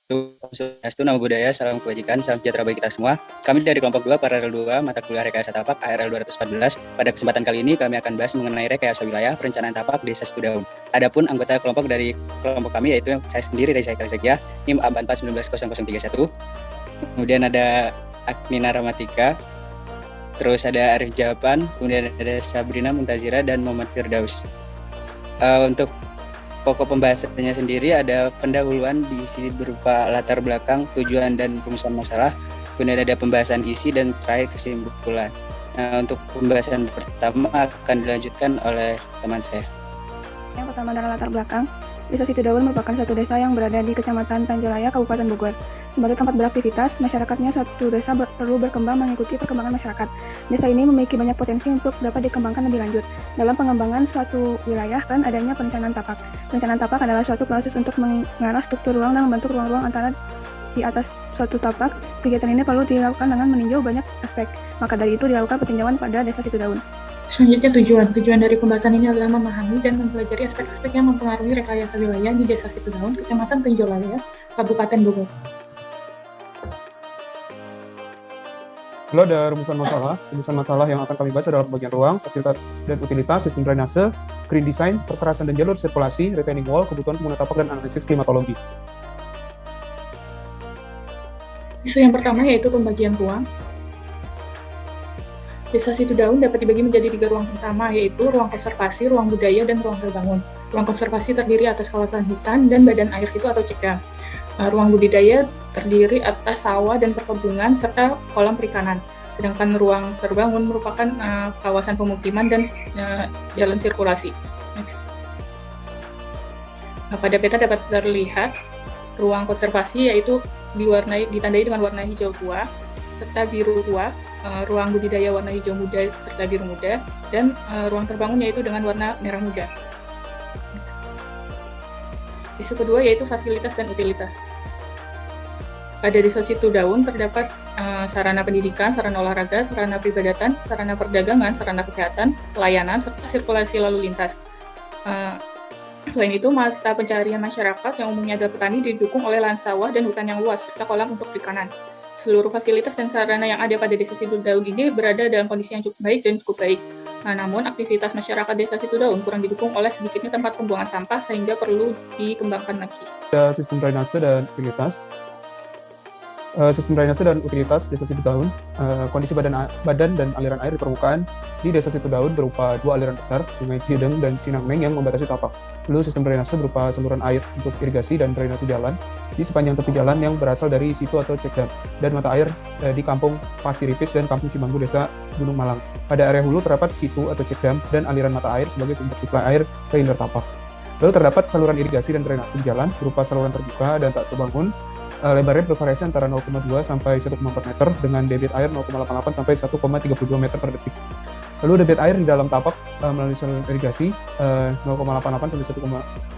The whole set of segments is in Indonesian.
Swastiastu, Namo Buddhaya, salam kebajikan, salam sejahtera bagi kita semua. Kami dari kelompok 2, Paralel 2, mata kuliah Rekayasa Tapak, ARL 214. Pada kesempatan kali ini kami akan bahas mengenai rekayasa wilayah, perencanaan tapak Desa Situdaun. Adapun anggota kelompok dari kelompok kami yaitu saya sendiri, Reza Kalisegja, NIM A44190031. Kemudian ada Aknina Ramatika, terus ada Arif Japan, kemudian ada Sabrina Muntazira dan Muhammad Firdaus. Untuk pokok pembahasannya sendiri ada pendahuluan diisi berupa latar belakang, tujuan dan rumusan masalah, kemudian ada pembahasan isi dan terakhir kesimpulan. Nah, untuk pembahasan pertama akan dilanjutkan oleh teman saya. Yang pertama adalah latar belakang. Desa Situdaun merupakan suatu desa yang berada di Kecamatan Tanjolaya, Kabupaten Bogor. Sebagai tempat beraktivitas, masyarakatnya suatu desa perlu berkembang mengikuti perkembangan masyarakat. Desa ini memiliki banyak potensi untuk dapat dikembangkan lebih lanjut. Dalam pengembangan suatu wilayah kan adanya perencanaan tapak. Perencanaan tapak adalah suatu proses untuk mengarah struktur ruang dan membentuk ruang-ruang antara di atas suatu tapak. Kegiatan ini perlu dilakukan dengan meninjau banyak aspek. Maka dari itu dilakukan peninjauan pada Desa Situdaun. Selanjutnya tujuan dari pembahasan ini adalah memahami dan mempelajari aspek-aspek yang mempengaruhi rekayasa wilayah di Desa Situdaun, Kecamatan Tanjolaya, Kabupaten Bogor. Lalu ada rumusan masalah yang akan kami bahas adalah pembagian ruang, fasilitas dan utilitas, sistem drainase, green design, perkerasan dan jalur sirkulasi, retaining wall, kebutuhan pengguna tapak dan analisis klimatologi. Isu yang pertama yaitu pembagian ruang. Desa Situdaun dapat dibagi menjadi 3 ruang utama, yaitu ruang konservasi, ruang budaya, dan ruang terbangun. Ruang konservasi terdiri atas kawasan hutan dan badan air itu atau cegah. Ruang budidaya terdiri atas sawah dan perkebunan serta kolam perikanan. Sedangkan ruang terbangun merupakan kawasan pemukiman dan jalan sirkulasi. Next. Pada peta dapat terlihat ruang konservasi yaitu ditandai dengan warna hijau tua serta biru tua, ruang budidaya warna hijau muda serta biru muda, dan ruang terbangun yaitu dengan warna merah muda. Next. Isu kedua yaitu fasilitas dan utilitas. Pada Desa Situdaun terdapat sarana pendidikan, sarana olahraga, sarana peribadatan, sarana perdagangan, sarana kesehatan, pelayanan, serta sirkulasi lalu lintas. Selain itu, mata pencaharian masyarakat yang umumnya adalah petani didukung oleh lahan sawah dan hutan yang luas, serta kolam untuk perikanan. Seluruh fasilitas dan sarana yang ada pada Desa Situdaun ini berada dalam kondisi yang cukup baik dan cukup baik. Namun, aktivitas masyarakat Desa Situdaun kurang didukung oleh sedikitnya tempat pembuangan sampah sehingga perlu dikembangkan lagi. Ada sistem drainase dan utilitas. Sistem drainase dan utilitas Desa Situdaun, kondisi badan dan aliran air di permukaan di Desa Situdaun berupa 2 aliran besar, Sungai Cideng dan Cinangmeng yang membatasi tapak. Lalu sistem drainase berupa saluran air untuk irigasi dan drainase jalan di sepanjang tepi jalan yang berasal dari situ atau cekdam, dan mata air di Kampung Pasiripis dan Kampung Cimanggu Desa Gunung Malang. Pada area hulu terdapat situ atau cekdam dan aliran mata air sebagai sumber suplai air ke hilir tapak. Lalu terdapat saluran irigasi dan drainase jalan berupa saluran terbuka dan tak terbangun. Lebarnya bervariasi antara 0,2 sampai 1,4 meter dengan debit air 0,88 sampai 1,32 meter per detik. Lalu debit air di dalam tapak melalui saluran irigasi 0,88 sampai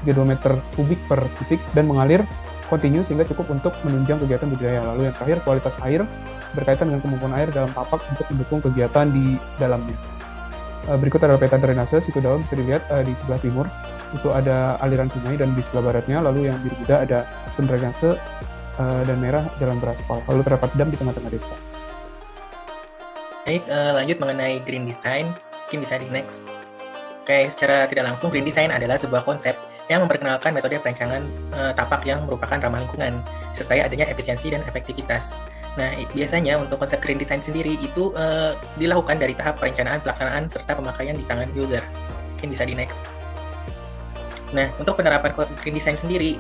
1,32 meter kubik per detik dan mengalir kontinu sehingga cukup untuk menunjang kegiatan budidaya. Lalu yang terakhir, kualitas air berkaitan dengan kemampuan air dalam tapak untuk mendukung kegiatan di dalamnya. Berikut adalah peta drainase Situdaun, bisa dilihat di sebelah timur itu ada aliran sungai dan di sebelah baratnya, lalu yang biru muda ada sistem drainase dan merah jalan beraspal. Lalu terdapat dam di tengah-tengah desa. Baik, lanjut mengenai green design, mungkin bisa di next. Oke, secara tidak langsung green design adalah sebuah konsep yang memperkenalkan metode perencanaan tapak yang merupakan ramah lingkungan, serta adanya efisiensi dan efektivitas. Nah, biasanya untuk konsep green design sendiri itu dilakukan dari tahap perencanaan, pelaksanaan, serta pemakaian di tangan user. Mungkin bisa di next. Nah, untuk penerapan green design sendiri,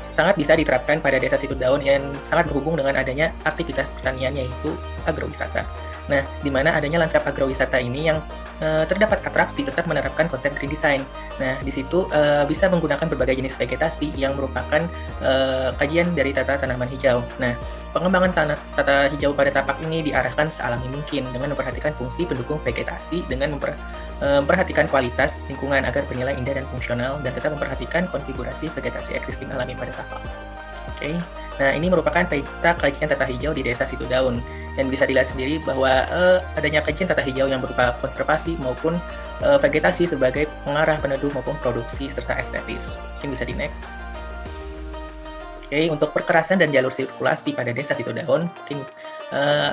sangat bisa diterapkan pada Desa Situdaun yang sangat berhubung dengan adanya aktivitas pertanian yaitu agrowisata. Nah, di mana adanya lanskap agrowisata ini yang terdapat atraksi tetap menerapkan konsep green design. Nah, di situ bisa menggunakan berbagai jenis vegetasi yang merupakan kajian dari tata tanaman hijau. Nah, pengembangan tata hijau pada tapak ini diarahkan sealami mungkin dengan memperhatikan fungsi pendukung vegetasi dengan memperhatikan kualitas lingkungan agar bernilai indah dan fungsional dan tetap memperhatikan konfigurasi vegetasi existing alami pada tapak. Oke. Nah, ini merupakan peta kajian tata hijau di Desa Situdaun dan bisa dilihat sendiri bahwa adanya kajian tata hijau yang berupa konservasi maupun vegetasi sebagai pengarah peneduh maupun produksi serta estetis. Mungkin bisa di next. Oke, untuk perkerasan dan jalur sirkulasi pada Desa Situdaun,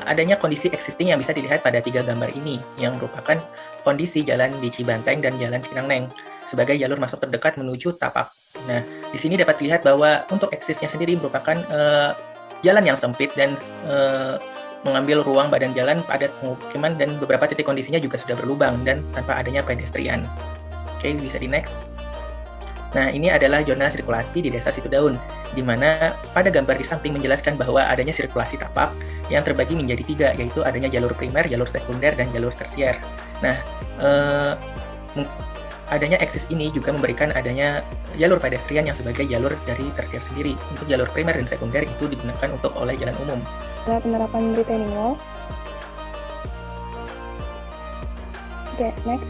adanya kondisi existing yang bisa dilihat pada 3 gambar ini, yang merupakan kondisi jalan di Cibanteng dan jalan Cinangneng sebagai jalur masuk terdekat menuju Tapak. Nah, di sini dapat dilihat bahwa untuk eksisnya sendiri merupakan jalan yang sempit dan mengambil ruang badan jalan padat pemukiman, dan beberapa titik kondisinya juga sudah berlubang dan tanpa adanya pedestrian. Oke, bisa di next. Nah, ini adalah zona sirkulasi di Desa Situdaun, di mana pada gambar di samping menjelaskan bahwa adanya sirkulasi tapak yang terbagi menjadi 3, yaitu adanya jalur primer, jalur sekunder, dan jalur tersier. Nah, adanya eksis ini juga memberikan adanya jalur pedestrian yang sebagai jalur dari tersier sendiri. Untuk jalur primer dan sekunder itu digunakan untuk oleh jalan umum. Penerapan retaining wall. Oke, next.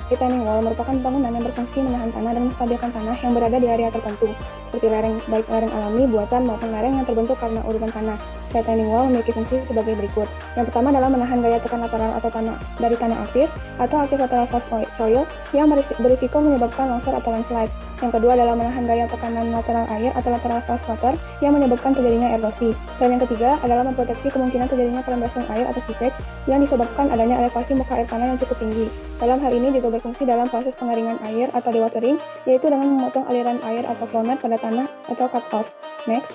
Retaining wall merupakan bangunan yang berfungsi menahan tanah dan menstabilkan tanah yang berada di area tertentu, seperti lereng, baik lereng alami, buatan, maupun lereng yang terbentuk karena urutan tanah. Retaining wall memiliki fungsi sebagai berikut. Yang pertama adalah menahan gaya tekan lateral atau tanah dari tanah aktif atau active lateral force soil yang berisiko menyebabkan longsor atau landslide. Yang kedua adalah menahan gaya tekanan lateral air atau lateral force water yang menyebabkan terjadinya erosi. Dan yang ketiga adalah memproteksi kemungkinan terjadinya perambasan air atau seepage yang disebabkan adanya elevasi muka air tanah yang cukup tinggi. Dalam hal ini juga berfungsi dalam proses pengeringan air atau dewatering, yaitu dengan memotong aliran air atau flownet pada tanah atau cut off. Next.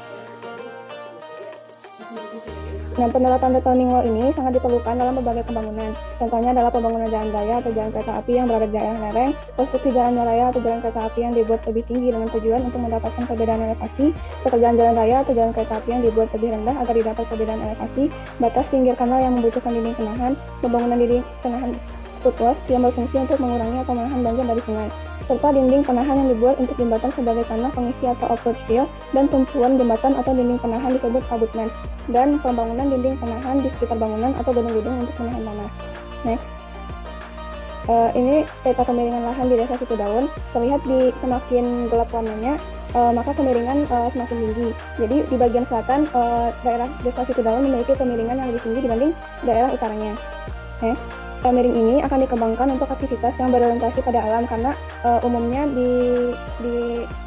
Nah, penerapan retaining wall ini sangat diperlukan dalam berbagai pembangunan. Contohnya adalah pembangunan jalan raya atau jalan kereta api yang berada di daerah lereng, konstruksi jalan raya atau jalan kereta api yang dibuat lebih tinggi dengan tujuan untuk mendapatkan perbedaan elevasi, pekerjaan jalan raya atau jalan kereta api yang dibuat lebih rendah agar didapat perbedaan elevasi, batas pinggir kanal yang membutuhkan dinding penahan, pembangunan dinding penahan footwalls yang berfungsi untuk mengurangi atau menahan banjir dari sungai, serta dinding penahan yang dibuat untuk jembatan sebagai tanah pengisi atau approach fill, dan tumpuan jembatan atau dinding penahan disebut abutments, dan pembangunan dinding penahan di sekitar bangunan atau gedung-gedung untuk menahan tanah. Next. Ini peta kemiringan lahan di Desa Situdaun. Terlihat di semakin gelap warnanya, maka kemiringan semakin tinggi. Jadi di bagian selatan, daerah Desa Situdaun memiliki kemiringan yang lebih tinggi dibanding daerah utaranya. Next. Miring ini akan dikembangkan untuk aktivitas yang berorientasi pada alam karena umumnya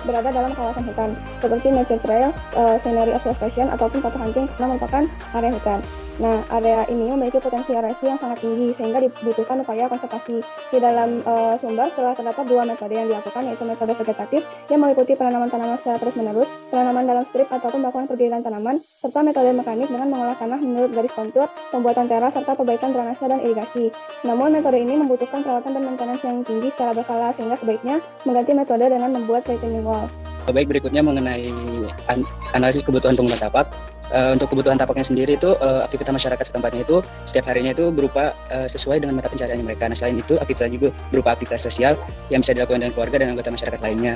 berada dalam kawasan hutan seperti nature trail, scenery observation, ataupun foto hunting karena merupakan area hutan. Nah, area ini memiliki potensi erosi yang sangat tinggi sehingga dibutuhkan upaya konservasi. Di dalam sumber telah terdapat 2 metode yang dilakukan, yaitu metode vegetatif yang meliputi penanaman tanaman secara terus-menerus, penanaman dalam strip ataupun melakukan pergiliran tanaman, serta metode mekanik dengan mengolah tanah menurut garis kontur, pembuatan teras, serta perbaikan drainase dan irigasi. Namun, metode ini membutuhkan perawatan dan maintenance yang tinggi secara berkala sehingga sebaiknya mengganti metode dengan membuat retaining wall. Baik, berikutnya mengenai analisis kebutuhan pengguna tapak. Untuk kebutuhan tapaknya sendiri itu aktivitas masyarakat setempatnya itu setiap harinya itu berupa sesuai dengan mata pencaharian mereka. Nah, selain itu aktivitas juga berupa aktivitas sosial yang bisa dilakukan dengan keluarga dan anggota masyarakat lainnya.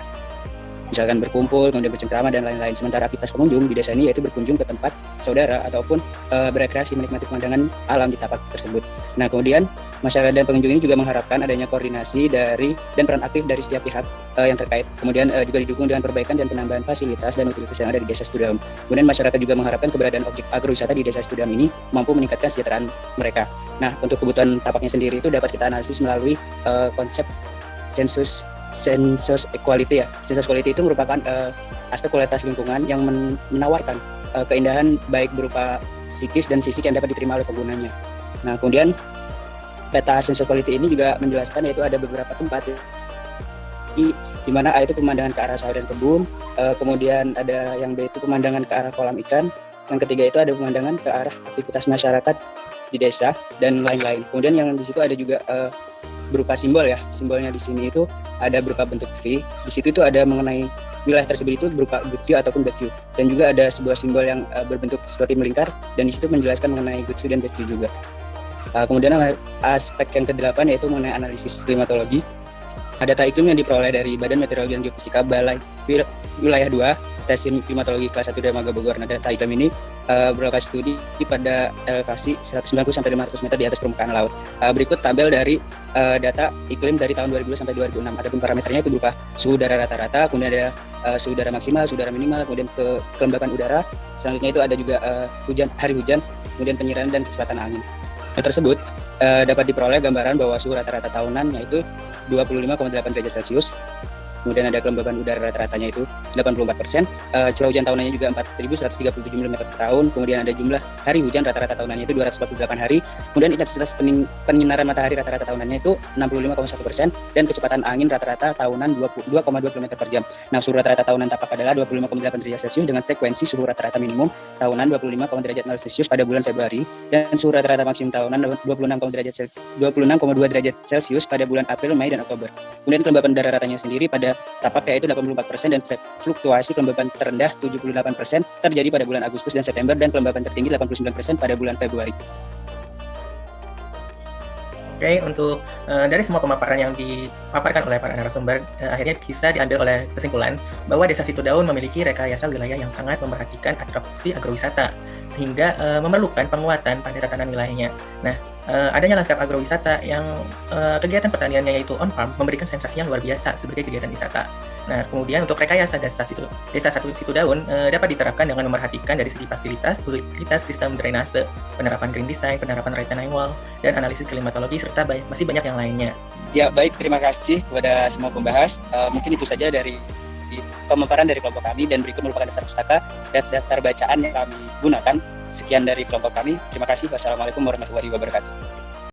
Misalkan berkumpul, kemudian bercengkrama dan lain-lain. Sementara aktivitas pengunjung di desa ini yaitu berkunjung ke tempat saudara ataupun berekreasi menikmati pemandangan alam di tapak tersebut. Nah, kemudian masyarakat dan pengunjung ini juga mengharapkan adanya koordinasi dari dan peran aktif dari setiap pihak yang terkait. Kemudian juga didukung dengan perbaikan dan penambahan fasilitas dan utilitas yang ada di Desa Situdaun. Kemudian masyarakat juga mengharapkan keberadaan objek agrowisata di Desa Situdaun ini mampu meningkatkan kesejahteraan mereka. Nah, untuk kebutuhan tapaknya sendiri itu dapat kita analisis melalui konsep sensus equality ya. Sensus equality itu merupakan aspek kualitas lingkungan yang menawarkan keindahan baik berupa psikis dan fisik yang dapat diterima oleh penggunanya. Nah, kemudian peta sensus equality ini juga menjelaskan yaitu ada beberapa tempat di mana A itu pemandangan ke arah sawah dan kebun, kemudian ada yang B itu pemandangan ke arah kolam ikan, yang ketiga itu ada pemandangan ke arah aktivitas masyarakat di desa dan lain-lain. Kemudian yang di situ ada juga berupa simbol ya. Simbolnya di sini itu ada berupa bentuk V. Di situ itu ada mengenai wilayah tersebut itu berupa good view ataupun bad view. Dan juga ada sebuah simbol yang berbentuk seperti melingkar dan di situ menjelaskan mengenai good view dan bad view juga. Kemudian aspek yang ke-8 yaitu mengenai analisis klimatologi. Data iklim yang diperoleh dari Badan Meteorologi dan Geofisika Balai Wilayah 2 Stasiun Klimatologi Kelas 1 Dermaga Bogor. Nah, data iklim ini berlokasi studi pada elevasi 190 sampai 500 meter di atas permukaan laut. Berikut tabel dari data iklim dari tahun 2002 sampai 2006. Adapun parameternya itu berupa suhu udara rata-rata, kemudian ada suhu udara maksimal, suhu udara minimal, kemudian kelembapan udara. Selanjutnya itu ada juga hari hujan, kemudian penyiraman dan kecepatan angin. Hal tersebut dapat diperoleh gambaran bahwa suhu rata-rata tahunan yaitu 25,8 derajat Celcius. kemudian ada kelembaban udara rata-ratanya itu 84%, curah hujan tahunannya juga 4.137 mm per tahun, kemudian ada jumlah hari hujan rata-rata tahunannya itu 248 hari, kemudian intensitas penyinaran matahari rata-rata tahunannya itu 65,1%, dan kecepatan angin rata-rata tahunan 2,2 km per jam. Nah, suhu rata-rata tahunan tapak adalah 25,8 derajat Celcius dengan frekuensi suhu rata-rata minimum tahunan 25, derajat Celcius pada bulan Februari, dan suhu rata-rata maksimum tahunan 26,2 derajat Celcius pada bulan April, Mei, dan Oktober. Kemudian kelembapan udara ratanya sendiri pada tapak yaitu 84%, dan fluktuasi kelembapan terendah 78% terjadi pada bulan Agustus dan September, dan kelembapan tertinggi 89% pada bulan Februari. Oke, untuk dari semua pemaparan yang dipaparkan oleh para narasumber, akhirnya bisa diambil oleh kesimpulan bahwa Desa Situdaun memiliki rekayasa wilayah yang sangat memperhatikan atraksi agrowisata, sehingga memerlukan penguatan pada tatanan wilayahnya. Nah, adanya lanskap agrowisata yang kegiatan pertaniannya yaitu on farm memberikan sensasi yang luar biasa sebagai kegiatan wisata. Nah, kemudian untuk rekayasa Desa Situdaun dapat diterapkan dengan memerhatikan dari segi fasilitas, utilitas sistem drainase, penerapan green design, penerapan retaining wall, dan analisis klimatologi, serta masih banyak yang lainnya. Ya, baik, terima kasih kepada semua pembahas. Mungkin itu saja dari pemaparan dari kelompok kami, dan berikut merupakan daftar pustaka dan daftar bacaan yang kami gunakan. Sekian dari kelompok kami. Terima kasih. Wassalamualaikum warahmatullahi wabarakatuh.